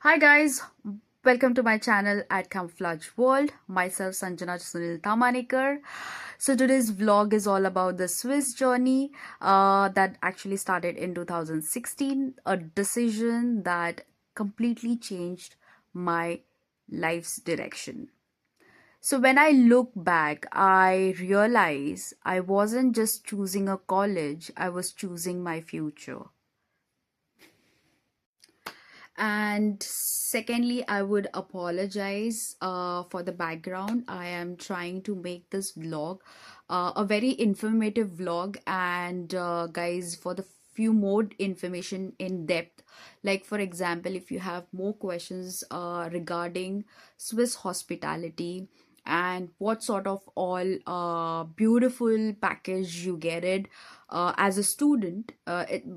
Hi guys, welcome to my channel at Camouflage World. Myself Sanjana Sunil Tamanikar. So today's vlog is all about the Swiss journey that actually started in 2016, a decision that completely changed my life's direction. So when I look back, I realize I wasn't just choosing a college, I was choosing my future. And secondly, I would apologize for the background. I am trying to make this vlog a very informative vlog, and guys, for the few more information in depth, like for example, if you have more questions regarding Swiss hospitality and what sort of all beautiful package you get it as a student.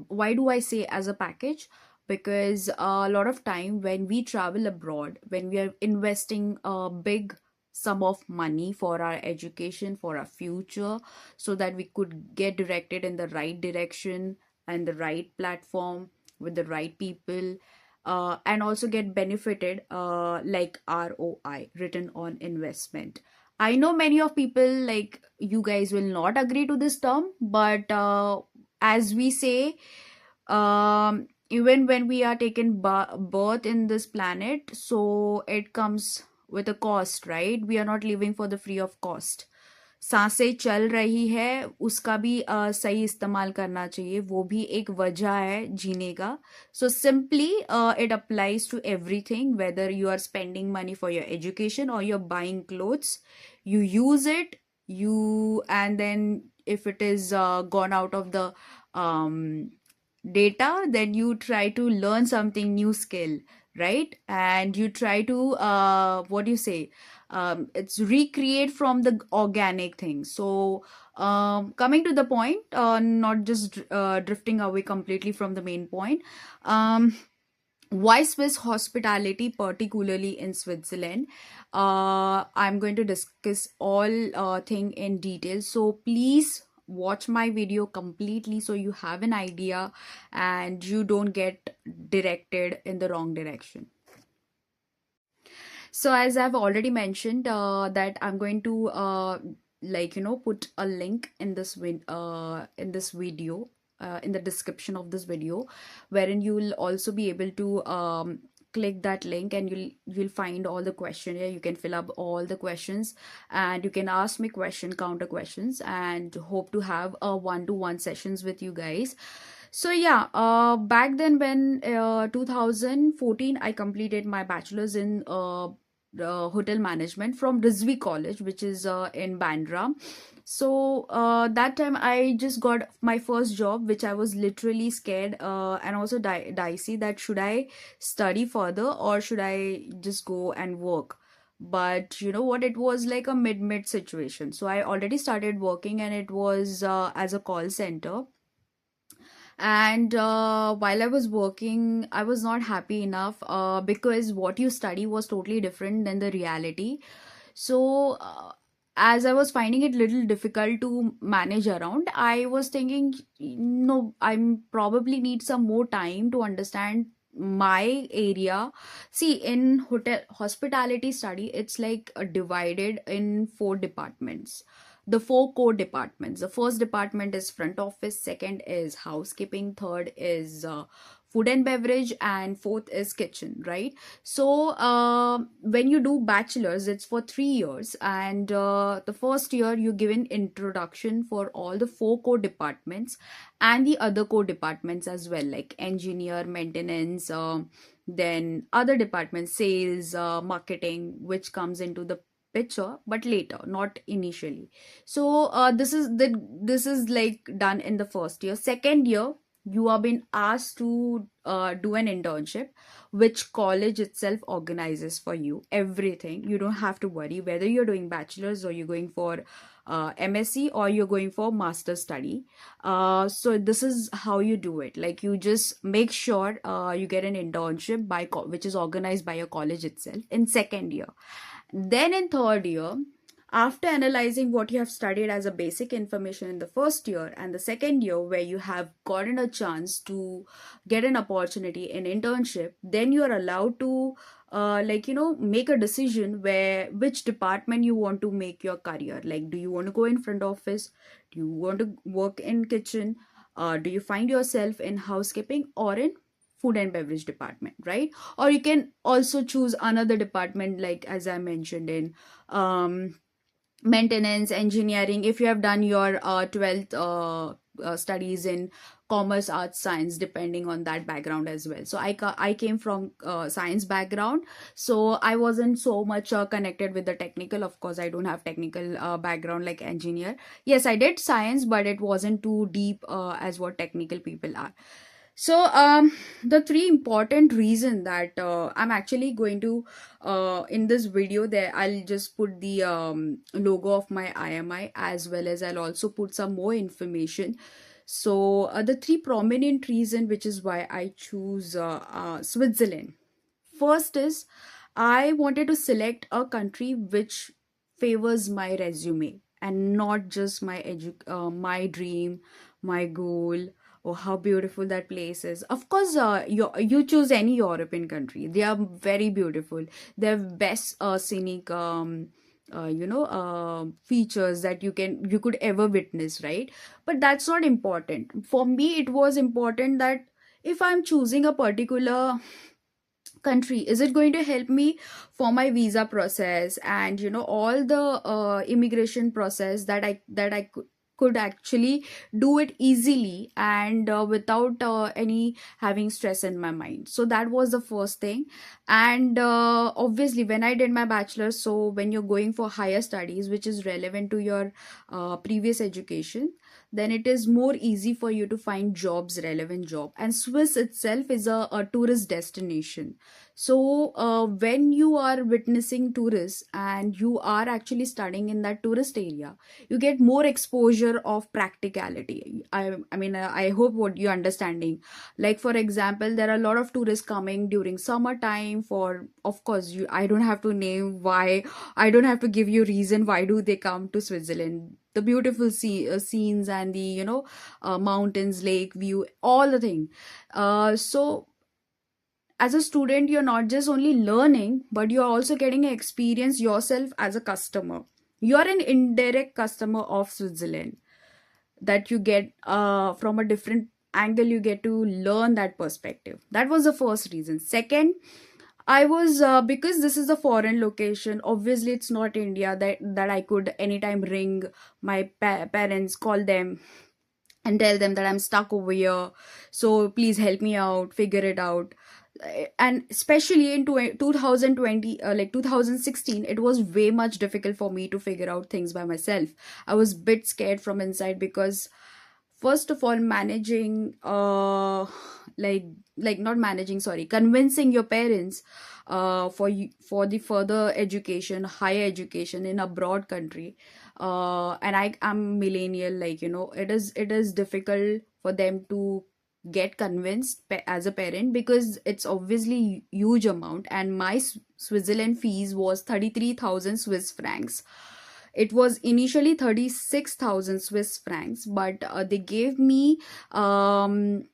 Why do I say as a package? Because a lot of time when we travel abroad, when we are investing a big sum of money for our education, for our future, so that we could get directed in the right direction and the right platform with the right people, and also get benefited, like ROI, return on investment. I know many of people like you guys will not agree to this term, but as we say, even when we are taken birth in this planet, so it comes with a cost, right? We are not living for the free of cost. सांसें चल रही है, उसका भी सही इस्तेमाल करना चाहिए, वो भी एक वजह है जीने का. So simply it applies to everything, whether you are spending money for your education or you're buying clothes. You use it, you, and then if it is gone out of the um data, then you try to learn something new skill, right? And you try to what do you say, it's recreate from the organic thing. So coming to the point, not just drifting away completely from the main point, why Swiss hospitality, particularly in Switzerland? I'm going to discuss all thing in detail. So please watch my video completely so you have an idea and you don't get directed in the wrong direction. So as I've already mentioned, that I'm going to put a link in in this video, in the description of this video, wherein you will also be able to click that link, and you'll find all the questionnaire. You can fill up all the questions, and you can ask me counter questions, and hope to have a one-to-one sessions with you guys. So yeah, back then when 2014, I completed my bachelor's in hotel management from Rizvi College, which is in Bandra. So that time I just got my first job, which I was literally scared and also dicey, that should I study further or should I just go and work. But you know what, it was like a mid situation. So I already started working, and it was as a call center. And while I was working, I was not happy enough because what you study was totally different than the reality. So as I was finding it little difficult to manage around, I was thinking, no, I'm probably need some more time to understand my area. See, in hotel hospitality study, it's like divided in four departments, the four core departments. The first department is front office, second is housekeeping, third is food and beverage, and fourth is kitchen, right? So when you do bachelor's, it's for 3 years, and the first year you give an introduction for all the four core departments and the other core departments as well, like engineer, maintenance, then other departments, sales, marketing, which comes into the picture but later, not initially. So this is like done in the first year. Second year, you are being asked to do an internship, which college itself organizes for you everything. You don't have to worry whether you're doing bachelor's or you're going for MSc or you're going for master study. So this is how you do it. Like, you just make sure you get an internship which is organized by your college itself in second year. Then in third year, After analyzing what you have studied as a basic information in the first year and the second year, where you have gotten a chance to get an opportunity in internship, then you are allowed to make a decision where which department you want to make your career. Like, do you want to go in front office, do you want to work in kitchen, do you find yourself in housekeeping or in food and beverage department, right? Or you can also choose another department, like as I mentioned, in maintenance engineering, if you have done your 12th studies in commerce, arts, science, depending on that background as well. So I came from science background, so I wasn't so much connected with the technical. Of course, I don't have technical background like engineer. Yes, I did science, but it wasn't too deep as what technical people are. So the three important reason that I'm actually going to in this video, there I'll just put the logo of my IMI, as well as I'll also put some more information. So the three prominent reason which is why I choose Switzerland. First is, I wanted to select a country which favors my resume and not just my dream, my goal, or how beautiful that place is. Of course, you choose any European country. They are very beautiful. They have best scenic features that you could ever witness, right? But that's not important. For me, it was important that if I'm choosing a particular country, is it going to help me for my visa process and all the immigration process, that I could actually do it easily and without any having stress in my mind. So that was the first thing. And obviously, when I did my bachelor's, so when you're going for higher studies which is relevant to your previous education, then it is more easy for you to find jobs, relevant job. And Swiss itself is a tourist destination. So when you are witnessing tourists and you are actually studying in that tourist area, you get more exposure of practicality. I hope what you're understanding. Like for example, there are a lot of tourists coming during summertime. For, of course, I don't have to name why, I don't have to give you reason why do they come to Switzerland. The beautiful scenes and the mountains, lake view, all the thing. So as a student, you're not just only learning, but you're also getting an experience yourself as a customer. You're an indirect customer of Switzerland, that you get from a different angle, you get to learn that perspective. That was the first reason. Second, I was because this is a foreign location, obviously it's not India, that I could anytime ring my parents, call them and tell them that I'm stuck over here, so please help me out, figure it out. And especially in 2020, like 2016, it was way much difficult for me to figure out things by myself. I was bit scared from inside, because first of all, managing like not managing, sorry, convincing your parents for the further education, higher education in a broad country, and I'm millennial, like it is difficult for them to get convinced as a parent, because it's obviously huge amount. And my Switzerland fees was 33,000 Swiss francs. It was initially 36,000 Swiss francs, but they gave me the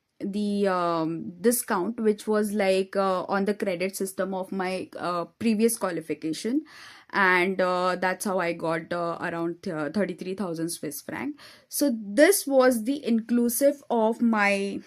discount, which was like on the credit system of my previous qualification. And that's how I got around 33,000 Swiss franc. So this was the inclusive of my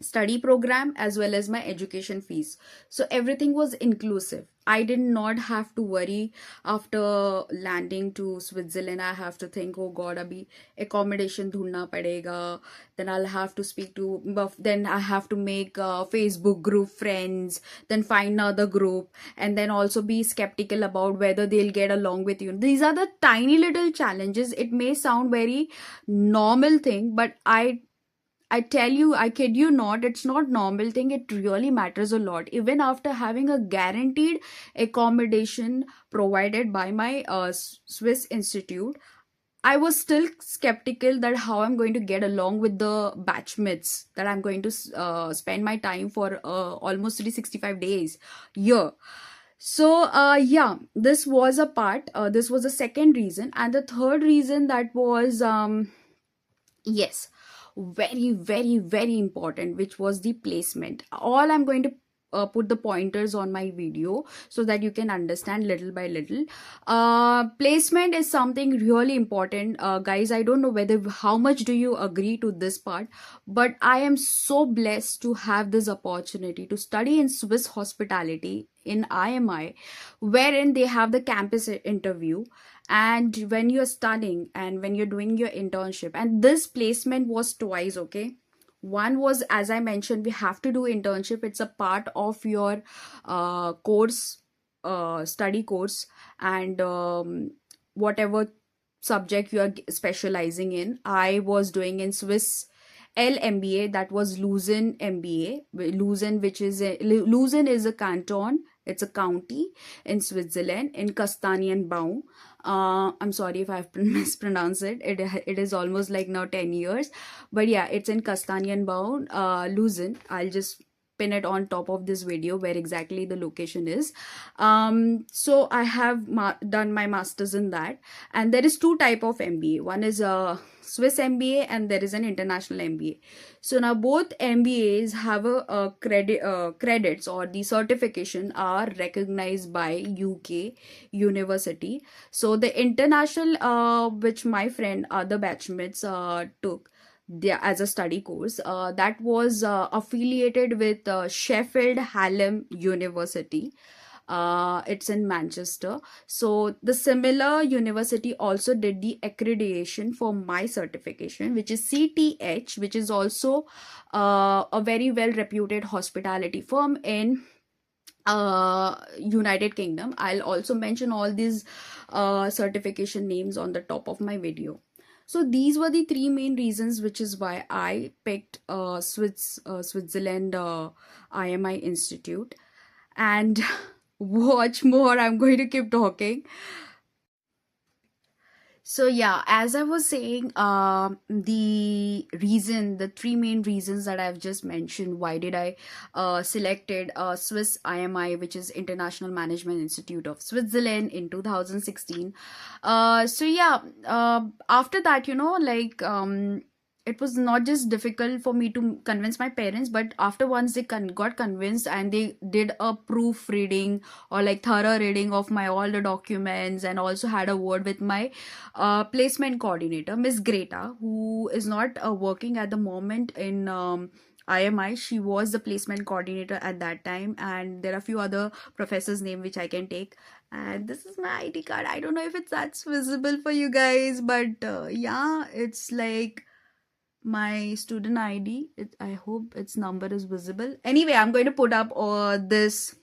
study program as well as my education fees. So everything was inclusive. I did not have to worry after landing to Switzerland. I have to think, oh god, abhi accommodation dhundna padega. Then I'll have to speak to, then I have to make Facebook group friends, then find another group, and then also be skeptical about whether they'll get along with you. These are the tiny little challenges. It may sound very normal thing, but I tell you, I kid you not, it's not normal thing. It really matters a lot. Even after having a guaranteed accommodation provided by my Swiss institute, I was still skeptical that how I'm going to get along with the batchmates that I'm going to spend my time for almost 365 days. Yeah. So yeah, this was a part, this was the second reason. And the third reason, that was yes, very, very, very important, which was the placement. All I'm going to put the pointers on my video so that you can understand little by little. Placement is something really important, guys. I don't know whether how much do you agree to this part, but I am so blessed to have this opportunity to study in Swiss hospitality in IMI, wherein they have the campus interview, and when you're studying and when you're doing your internship. And this placement was twice, okay? One was, as I mentioned, we have to do internship. It's a part of your course, study course, and whatever subject you are specializing in. I was doing in Swiss LMBA, that was Lucerne MBA. Lucerne, which is Lucerne is a canton, it's a county in Switzerland, in Kastanienbaum. I'm sorry if I've mispronounced it. It is almost like now 10 years, but yeah, it's in Kastanienbaum, Lucerne. I'll just pin it on top of this video where exactly the location is. So I have done my masters in that, and there is two type of MBA. One is a Swiss MBA, and there is an international MBA. So now both MBAs have a credits, or the certification are recognized by UK university. So the international, which my friend, other batchmates took there as a study course, that was affiliated with Sheffield Hallam University. It's in Manchester. So the similar university also did the accreditation for my certification, which is CTH, which is also a very well reputed hospitality firm in United Kingdom. I'll also mention all these certification names on the top of my video. So these were the three main reasons, which is why I picked Switzerland IMI Institute. And watch more, I'm going to keep talking. So yeah, as I was saying, the three main reasons that I've just mentioned, why did I selected Swiss IMI, which is International Management Institute of Switzerland, in 2016. So yeah, after that, like it was not just difficult for me to convince my parents, but after once they got convinced, and they did a proofreading, or like thorough reading of my all the documents, and also had a word with my placement coordinator, Miss Greta, who is not working at the moment in IMI. She was the placement coordinator at that time, and there are a few other professors' name which I can take. And this is my ID card. I don't know if that's visible for you guys, but yeah, it's like my student ID. I hope its number is visible. Anyway, I'm going to put up this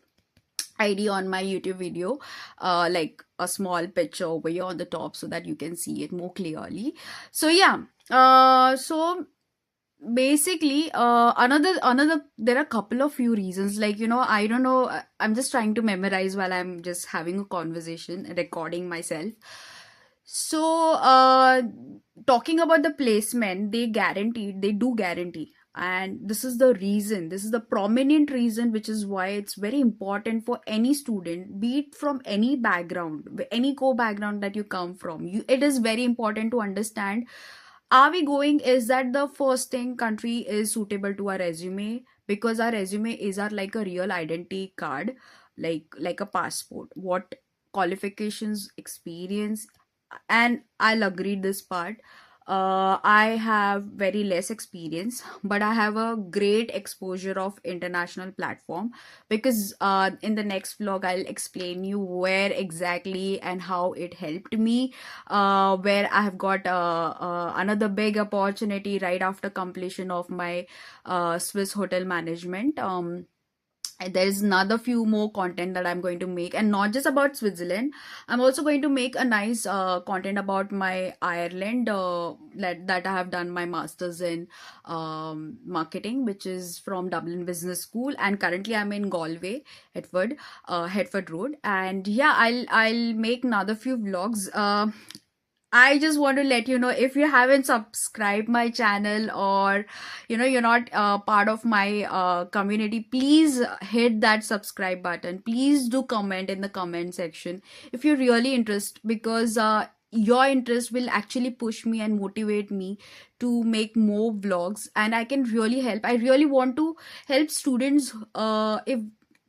ID on my YouTube video, like a small picture over here on the top, so that you can see it more clearly. So yeah, so basically, another there are a couple of few reasons, like, I don't know, I'm just trying to memorize while I'm just having a conversation, recording myself. So talking about the placement, they do guarantee, and this is the reason, this is the prominent reason, which is why it's very important for any student, be it from any background, any background that you come from. It is very important to understand, are we going, is that the first thing, country is suitable to our resume, because our resume is our like a real identity card, like a passport, what qualifications, experience. And I'll agree this part. I have very less experience, but I have a great exposure of international platform, because in the next vlog I'll explain you where exactly and how it helped me, where I have got another big opportunity right after completion of my Swiss hotel management. There's another few more content that I'm going to make, and not just about Switzerland. I'm also going to make a nice content about my Ireland, that I have done my masters in marketing, which is from Dublin Business School, and currently I'm in Galway, Hertford Road. And yeah, I'll make another few vlogs. I just want to let you know, if you haven't subscribed my channel, or you're not part of my community, please hit that subscribe button. Please do comment in the comment section if you're really interested, because your interest will actually push me and motivate me to make more vlogs, and I can really help. I really want to help students, if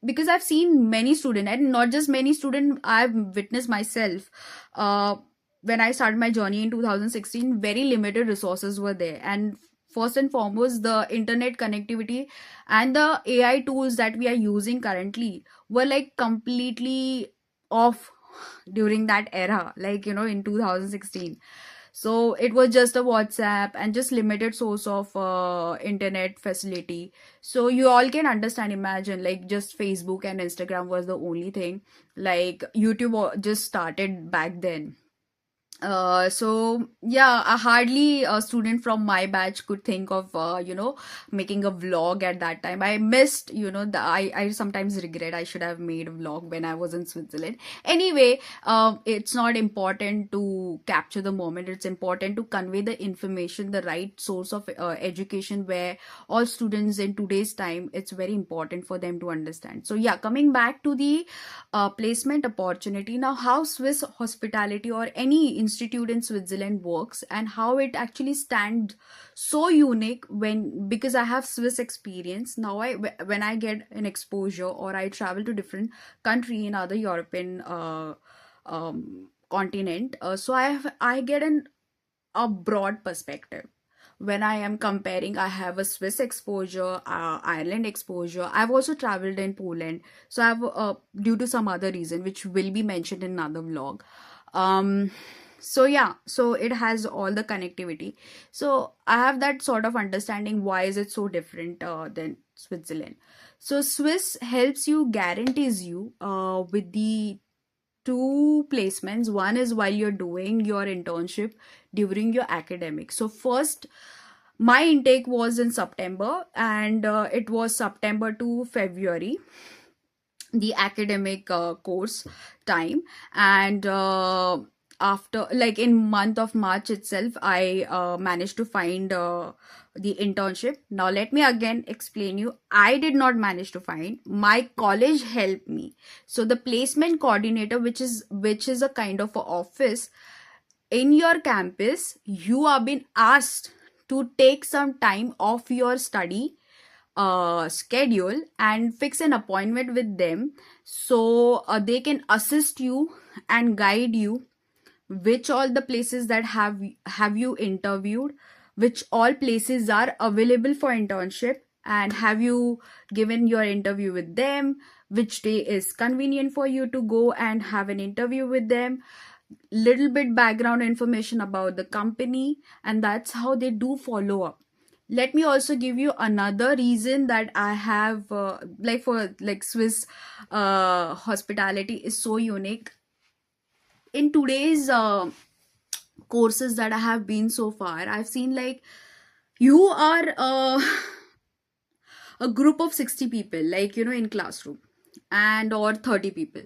because I've seen many students, and not just many students, I've witnessed myself. When I started my journey in 2016, very limited resources were there. And first and foremost, the internet connectivity and the AI tools that we are using currently were like completely off during that era, like, in 2016. So it was just a WhatsApp and just limited source of internet facility. So you all can understand, imagine, like, just Facebook and Instagram was the only thing. Like, YouTube just started back then. So yeah, hardly a student from my batch could think of making a vlog at that time. I missed, I sometimes regret I should have made a vlog when I was in Switzerland. Anyway, it's not important to capture the moment. It's important to convey the information, the right source of education, where all students in today's time, it's very important for them to understand. So yeah, coming back to the placement opportunity. Now, how Swiss hospitality or any institute in Switzerland works, and how it actually stands so unique, because I have Swiss experience. Now, when I get an exposure, or I travel to different country in other European continent, so I get a broad perspective. When I am comparing, I have a Swiss exposure, Ireland exposure. I've also traveled in Poland. So I've, due to some other reason, which will be mentioned in another vlog. So yeah, so it has all the connectivity. So I have that sort of understanding why is it so different than Switzerland. So Swiss helps you, guarantees you with the two placements. One is while you're doing your internship during your academic. So first, my intake was in September, and it was September to February, the academic course time. And after, like, in month of March itself, I managed to find the internship. Now let me again explain you, I did not manage to find, my college helped me. So the placement coordinator, which is a kind of a office in your campus, you are being asked to take some time off your study schedule and fix an appointment with them, so they can assist you and guide you which all the places that have you interviewed, which all places are available for internship, and have you given your interview with them, which day is convenient for you to go and have an interview with them, little bit background information about the company. And that's how they do follow up. Let me also give you another reason that I have, like, for like Swiss hospitality is so unique. In today's courses that I have been so far, I've seen, like, you are a group of 60 people, like, in classroom, and or 30 people.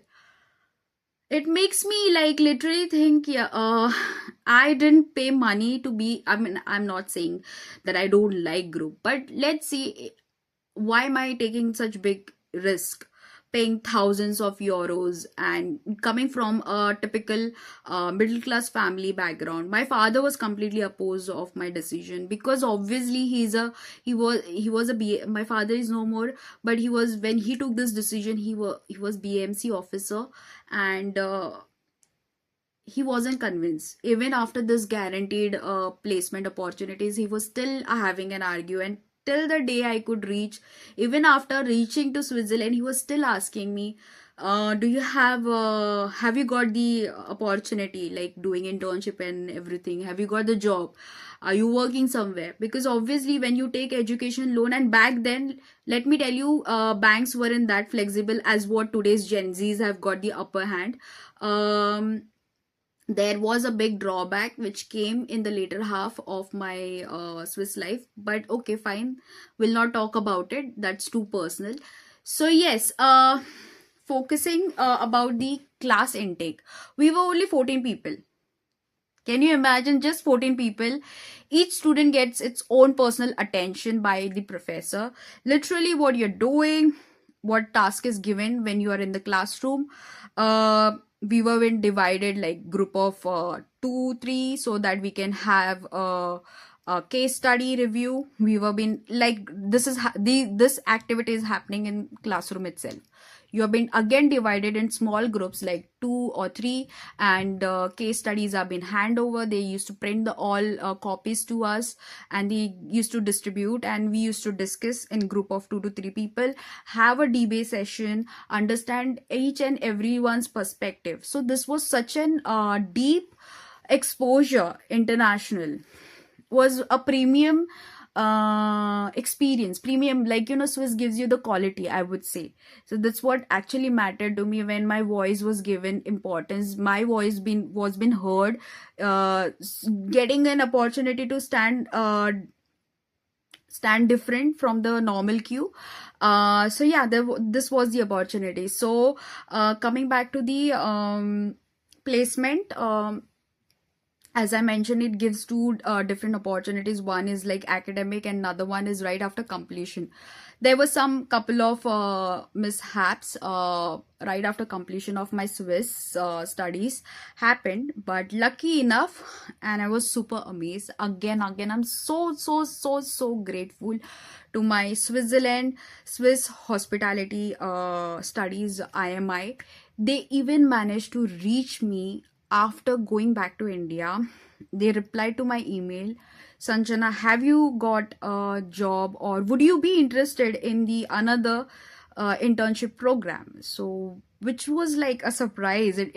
It makes me, like, literally think, yeah, I didn't pay money to be, I mean, I'm not saying that I don't like group, but let's see, why am I taking such big risk, paying thousands of euros, and coming from a typical middle class family background. My father was completely opposed of my decision, because obviously he was a my father is no more, but he was, when he took this decision, he was BMC officer. And he wasn't convinced. Even after this guaranteed placement opportunities, he was still having an argument. Till the day I could reach, even after reaching to Switzerland, he was still asking me, do you have you got the opportunity, like doing internship and everything, have you got the job, are you working somewhere? Because obviously when you take education loan, and back then, let me tell you, banks weren't that flexible as what today's Gen Zs have got the upper hand. There was a big drawback which came in the later half of my Swiss life, but okay, fine, we'll not talk about it, that's too personal. So yes, focusing about the class intake, we were only 14 people. Can you imagine, just 14 people? Each student gets its own personal attention by the professor. Literally, what you're doing, what task is given when you are in the classroom. We were been divided like group of two, three, so that we can have a case study review. We were been like, this is this activity is happening in classroom itself. You have been again divided in small groups like two or three, and case studies have been hand over. They used to print the all copies to us, and they used to distribute, and we used to discuss in group of 2 to 3 people, have a debate session, understand each and everyone's perspective. So this was such an deep exposure. International was a premium experience. Premium, like, Swiss gives you the quality, I would say. So that's what actually mattered to me. When my voice was given importance, my voice been heard, getting an opportunity to stand different from the normal queue. So yeah, this was the opportunity. So coming back to the placement, as I mentioned, it gives two different opportunities. One is like academic, and another one is right after completion. There were some couple of mishaps right after completion of my Swiss studies happened, but lucky enough, and I was super amazed. Again, I'm so grateful to my Swiss hospitality studies, IMI. They even managed to reach me after going back to India. They replied to my email, Sanjana, have you got a job, or would you be interested in the another internship program? So, which was like a surprise. It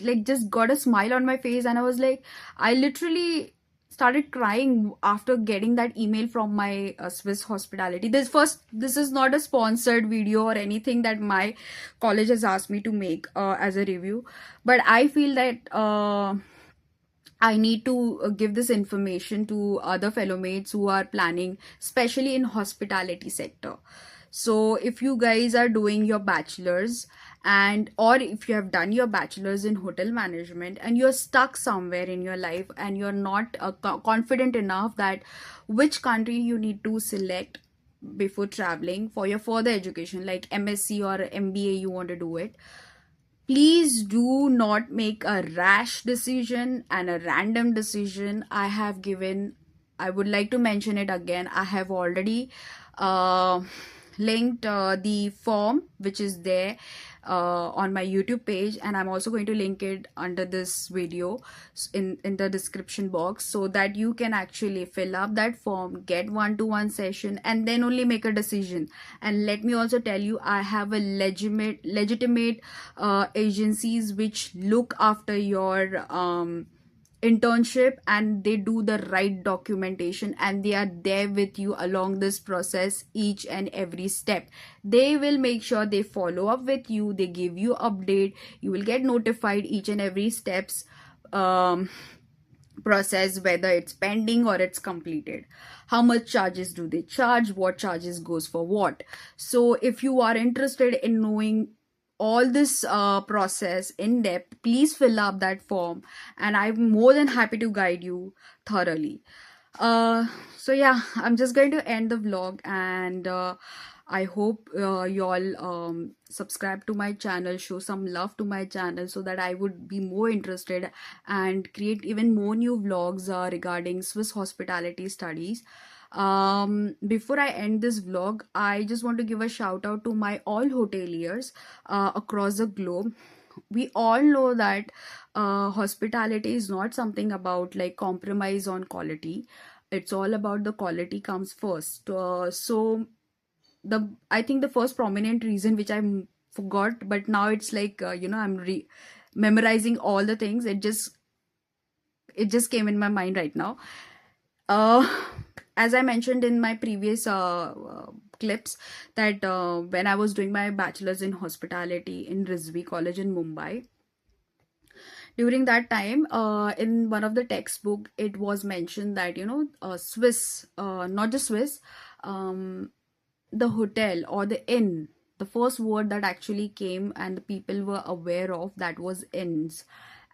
like just got a smile on my face, and I was like, I literally started crying after getting that email from my Swiss hospitality. This is not a sponsored video or anything that my college has asked me to make as a review, but I feel that I need to give this information to other fellow mates who are planning, especially in hospitality sector. So if you guys are doing your bachelor's, and or if you have done your bachelor's in hotel management and you're stuck somewhere in your life, and you're not confident enough that which country you need to select before traveling for your further education, like MSc or MBA, you want to do it, please do not make a rash decision and a random decision. I would like to mention it again. I have already linked the form which is there on my YouTube page, and I'm also going to link it under this video in the description box, so that you can actually fill up that form, get one-to-one session, and then only make a decision. And let me also tell you, I have a legitimate agencies which look after your internship, and they do the right documentation, and they are there with you along this process, each and every step. They will make sure they follow up with you, they give you update, you will get notified each and every steps process, whether it's pending or it's completed, how much charges do they charge, what charges goes for what. So if you are interested in knowing all this process in depth, please fill up that form, and I'm more than happy to guide you thoroughly. So yeah, I'm just going to end the vlog, and I hope you all subscribe to my channel, show some love to my channel, so that I would be more interested and create even more new vlogs regarding Swiss hospitality studies. Before I end this vlog, I just want to give a shout out to my all hoteliers across the globe. We all know that hospitality is not something about like compromise on quality. It's all about the quality comes first. So I think the first prominent reason which I forgot, but now it's like I'm memorizing all the things. It just came in my mind right now. uh as I mentioned in my previous clips, that when I was doing my bachelor's in hospitality in Rizvi College in Mumbai, during that time, in one of the textbook, it was mentioned that Swiss, not just Swiss, um, the hotel or the inn, the first word that actually came and the people were aware of, that was inns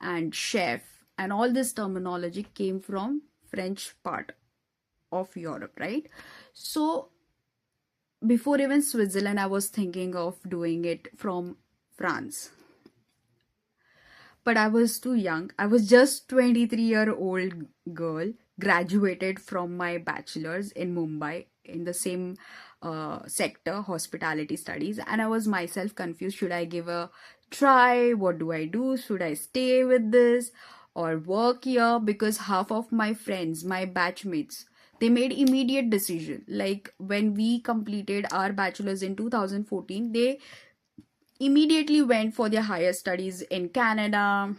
and chef. and all this terminology came from French part of Europe, right? So before even Switzerland, I was thinking of doing it from France, but I was too young. I was just 23-year-old girl, graduated from my bachelor's in Mumbai in the same sector, hospitality studies, and I was myself confused. Should I give a try? What do I do? Should I stay with this or work here? Because half of my friends, my batchmates, they made immediate decision. Like when we completed our bachelor's in 2014, they immediately went for their higher studies in Canada,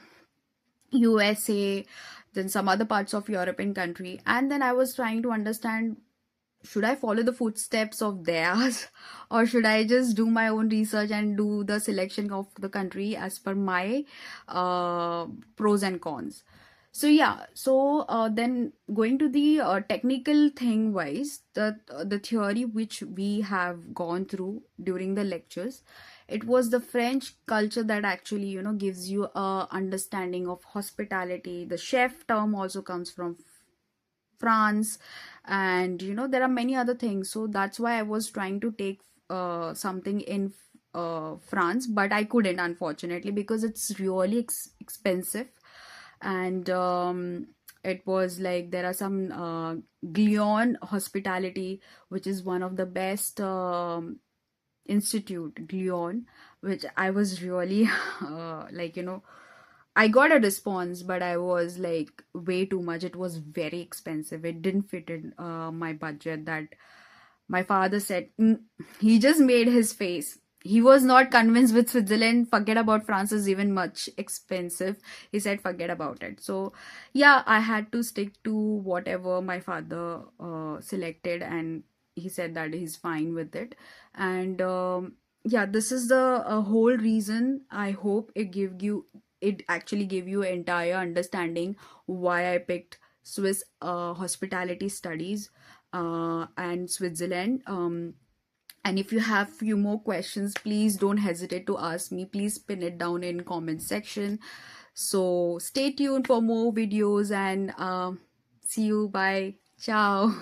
USA, then some other parts of European country. And then I was trying to understand, should I follow the footsteps of theirs or should I just do my own research and do the selection of the country as per my uh, pros and cons? So yeah, so then going to the technical thing wise, the theory which we have gone through during the lectures, it was the French culture that actually, gives you a understanding of hospitality. The chef term also comes from France, and there are many other things. So that's why I was trying to take something in France, but I couldn't, unfortunately, because it's really expensive. And it was like there are some Glion hospitality, which is one of the best institute, Glion, which I was really like, I got a response, but I was like way too much. It was very expensive. It didn't fit in my budget. That my father said, he just made his face. He was not convinced with Switzerland. Forget about France is even much expensive. He said, forget about it. So, yeah, I had to stick to whatever my father selected, and he said that he's fine with it. And yeah, this is the whole reason. I hope it actually gave you entire understanding why I picked Swiss hospitality studies and Switzerland. And if you have few more questions, please don't hesitate to ask me. Please pin it down in comment section. So stay tuned for more videos, and see you. Bye. Ciao.